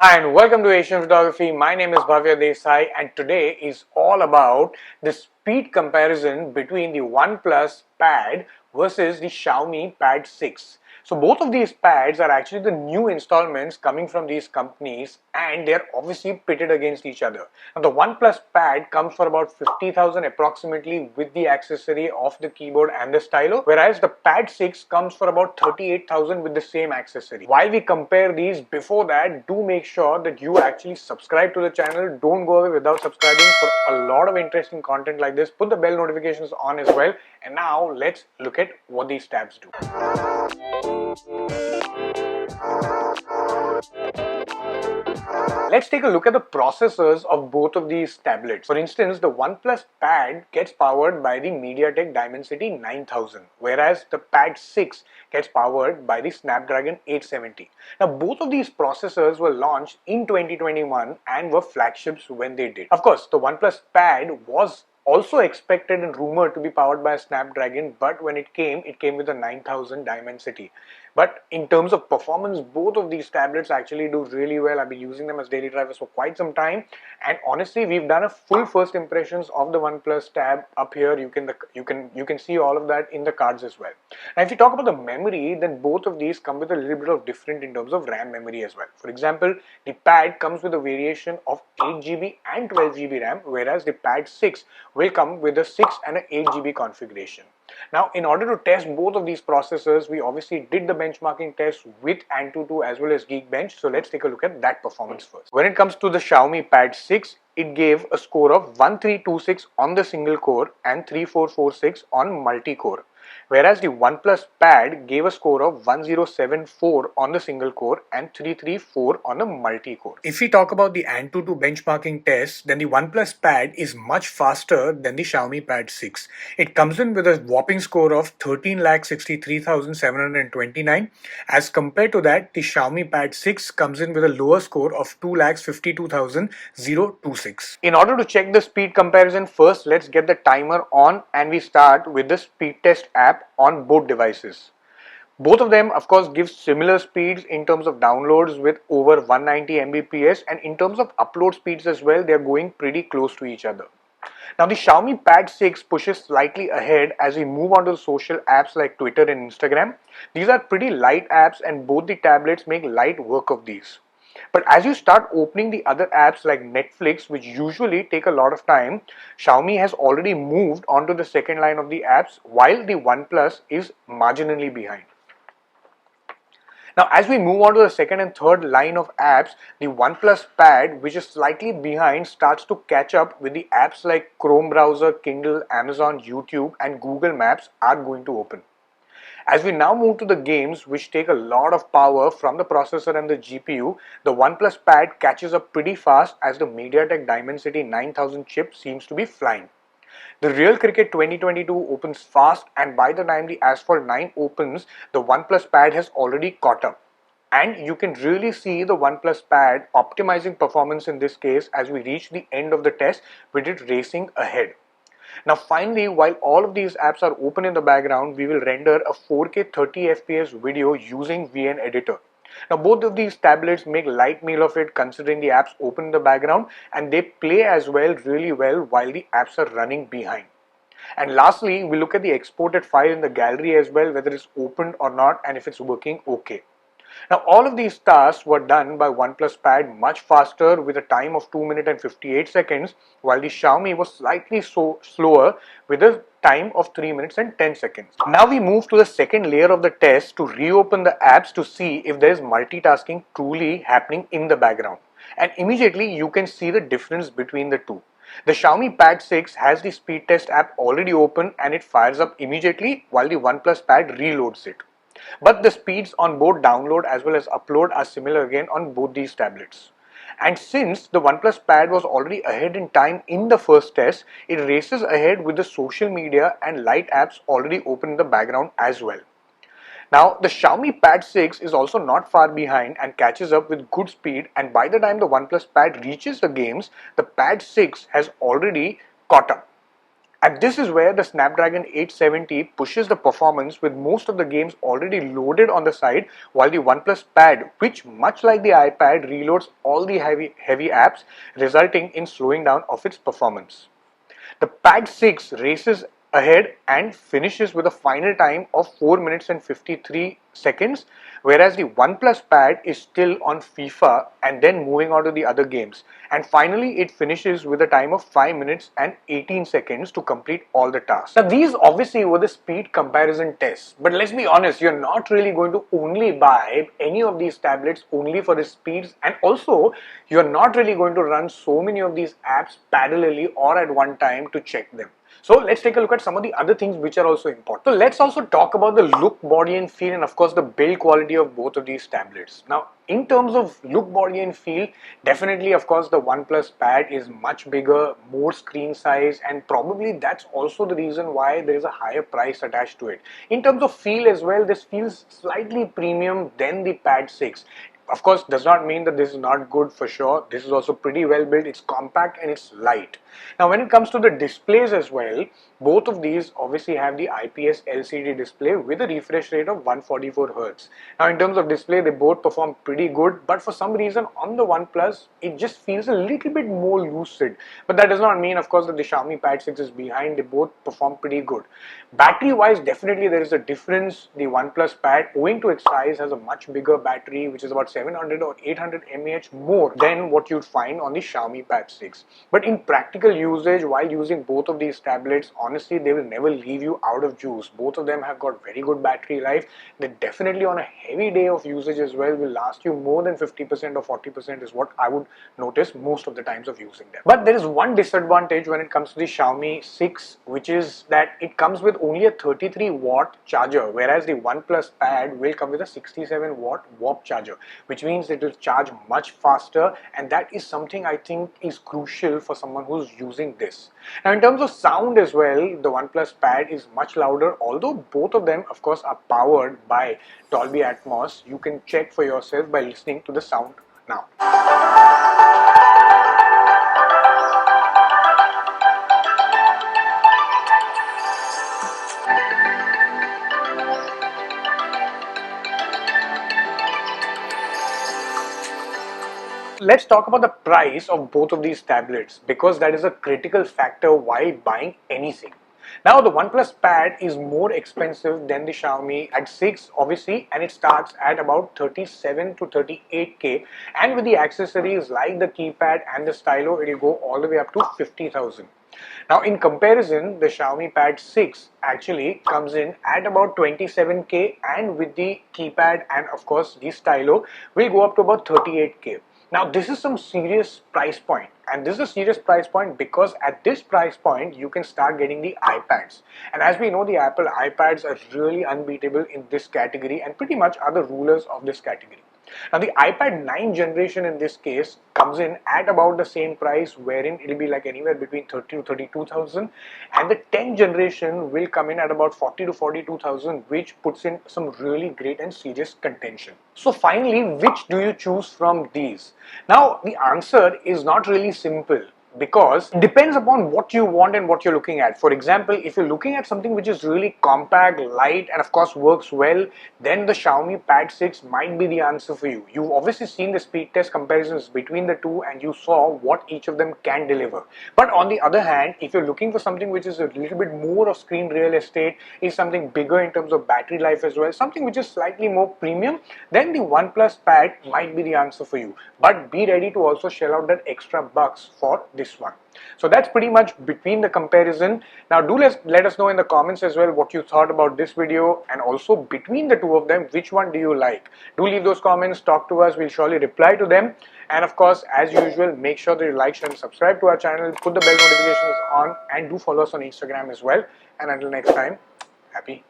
Hi and welcome to Asian Photography. My name is Bhavya Desai and today is all about the speed comparison between the OnePlus Pad versus the Xiaomi Pad 6. So both of these pads are actually the new installments coming from these companies and they're obviously pitted against each other. Now the OnePlus Pad comes for about 50,000 approximately with the accessory of the keyboard and the stylo, whereas the Pad 6 comes for about 38,000 with the same accessory. While we compare these, before that, do make sure that you actually subscribe to the channel. Don't go away without subscribing for a lot of interesting content like this. Put the bell notifications on as well. And now let's look at what these tabs do. Let's take a look at the processors of both of these tablets. For instance, the OnePlus Pad gets powered by the MediaTek Dimensity 9000, whereas the Pad 6 gets powered by the Snapdragon 870. Now, both of these processors were launched in 2021 and were flagships when they did. Of course, the OnePlus Pad was also expected and rumored to be powered by a Snapdragon, but when it came with a 9000 Dimensity. But in terms of performance, both of these tablets actually do really well. I've been using them as daily drivers for quite some time, and honestly, we've done a full first impressions of the OnePlus Tab up here. You can see all of that in the cards as well. Now, if you talk about the memory, then both of these come with a little bit of different in terms of RAM memory as well. For example, the Pad comes with a variation of 8GB and 12GB RAM, whereas the Pad 6 will come with a 6 and an 8GB configuration. Now, in order to test both of these processors, we obviously did the benchmarking test with Antutu as well as Geekbench. So let's take a look at that performance first. When it comes to the Xiaomi Pad 6, it gave a score of 1326 on the single core and 3446 on multi-core. Whereas the OnePlus Pad gave a score of 1074 on the single core and 334 on the multi-core. If we talk about the Antutu benchmarking test, then the OnePlus Pad is much faster than the Xiaomi Pad 6. It comes in with a whopping score of 13,63,729. As compared to that, the Xiaomi Pad 6 comes in with a lower score of 2,52,026. In order to check the speed comparison, first let's get the timer on and we start with the speed test app on both devices. Both of them, of course, give similar speeds in terms of downloads with over 190 Mbps, and in terms of upload speeds as well, they are going pretty close to each other. Now, the Xiaomi Pad 6 pushes slightly ahead as we move on to social apps like Twitter and Instagram. These are pretty light apps, and both the tablets make light work of these. But as you start opening the other apps like Netflix, which usually take a lot of time, Xiaomi has already moved onto the second line of the apps, while the OnePlus is marginally behind. Now, as we move on to the second and third line of apps, the OnePlus Pad, which is slightly behind, starts to catch up with the apps like Chrome browser, Kindle, Amazon, YouTube, and Google Maps are going to open. As we now move to the games, which take a lot of power from the processor and the GPU, the OnePlus Pad catches up pretty fast as the MediaTek Dimensity 9000 chip seems to be flying. The Real Cricket 2022 opens fast, and by the time the Asphalt 9 opens, the OnePlus Pad has already caught up. And you can really see the OnePlus Pad optimizing performance in this case as we reach the end of the test with it racing ahead. Now finally, while all of these apps are open in the background, we will render a 4K 30 FPS video using VN Editor. Now both of these tablets make light meal of it considering the apps open in the background, and they play as well really well while the apps are running behind. And lastly, we look at the exported file in the gallery as well, whether it's opened or not and if it's working okay. Now all of these tasks were done by OnePlus Pad much faster with a time of 2 minutes and 58 seconds, while the Xiaomi was slightly slower with a time of 3 minutes and 10 seconds. Now we move to the second layer of the test to reopen the apps to see if there is multitasking truly happening in the background. And immediately you can see the difference between the two. The Xiaomi Pad 6 has the speed test app already open and it fires up immediately while the OnePlus Pad reloads it. But the speeds on both download as well as upload are similar again on both these tablets. And since the OnePlus Pad was already ahead in time in the first test, it races ahead with the social media and light apps already open in the background as well. Now, the Xiaomi Pad 6 is also not far behind and catches up with good speed, and by the time the OnePlus Pad reaches the games, the Pad 6 has already caught up. And this is where the Snapdragon 870 pushes the performance with most of the games already loaded on the side, while the OnePlus Pad, which much like the iPad, reloads all the heavy apps, resulting in slowing down of its performance. The Pad 6 races ahead and finishes with a final time of 4 minutes and 53 seconds, whereas the OnePlus Pad is still on FIFA and then moving on to the other games. And finally, it finishes with a time of 5 minutes and 18 seconds to complete all the tasks. Now, these obviously were the speed comparison tests, but let's be honest, you're not really going to only buy any of these tablets only for the speeds, and also you're not really going to run so many of these apps parallelly or at one time to check them. So let's take a look at some of the other things which are also important. So let's also talk about the look, body and feel, and of course the build quality of both of these tablets. Now, in terms of look, body and feel, definitely of course the OnePlus Pad is much bigger, more screen size, and probably that's also the reason why there is a higher price attached to it. In terms of feel as well, this feels slightly premium than the Pad 6. Of course, does not mean that this is not good for sure. This is also pretty well built. It's compact and it's light. Now, when it comes to the displays as well, both of these obviously have the IPS LCD display with a refresh rate of 144 Hz. Now, in terms of display, they both perform pretty good, but for some reason on the OnePlus, it just feels a little bit more lucid. But that does not mean, of course, that the Xiaomi Pad 6 is behind. They both perform pretty good. Battery-wise, definitely there is a difference. The OnePlus Pad, owing to its size, has a much bigger battery, which is about 700 or 800 mAh more than what you'd find on the Xiaomi Pad 6. But in practical usage, while using both of these tablets, honestly, they will never leave you out of juice. Both of them have got very good battery life. They definitely on a heavy day of usage as well will last you more than 50% or 40% is what I would notice most of the times of using them. But there is one disadvantage when it comes to the Xiaomi 6, which is that it comes with only a 33-watt charger, whereas the OnePlus Pad will come with a 67-watt warp charger, which means it will charge much faster, and that is something I think is crucial for someone who's using this. Now, in terms of sound as well, the OnePlus Pad is much louder, although both of them of course are powered by Dolby Atmos. You can check for yourself by listening to the sound now. Let's talk about the price of both of these tablets, because that is a critical factor while buying anything. Now, the OnePlus Pad is more expensive than the Xiaomi Pad 6 obviously, and it starts at about 37 to 38k, and with the accessories like the keypad and the stylo, it will go all the way up to 50,000. Now, in comparison, the Xiaomi Pad 6 actually comes in at about 27k, and with the keypad and of course the stylo will go up to about 38k. Now, this is some serious price point, and this is a serious price point because at this price point you can start getting the iPads, and as we know, the Apple iPads are really unbeatable in this category and pretty much are the rulers of this category. Now, the iPad 9 generation in this case comes in at about the same price, wherein it will be like anywhere between 30 to 32,000, and the 10 generation will come in at about 40 to 42,000, which puts in some really great and serious contention. So finally, which do you choose from these? Now, the answer is not really simple, because it depends upon what you want and what you're looking at. For example, if you're looking at something which is really compact, light, and of course works well, then the Xiaomi Pad 6 might be the answer for you. You've obviously seen the speed test comparisons between the two and you saw what each of them can deliver. But on the other hand, if you're looking for something which is a little bit more of screen real estate, is something bigger in terms of battery life as well, something which is slightly more premium, then the OnePlus Pad might be the answer for you. But be ready to also shell out that extra bucks for this one. So that's pretty much between the comparison. Now, do let us know in the comments as well what you thought about this video, and also between the two of them, which one do you like? Do leave those comments, talk to us, we'll surely reply to them. And of course, as usual, make sure that you like, share and subscribe to our channel, put the bell notifications on, and do follow us on Instagram as well. And until next time, happy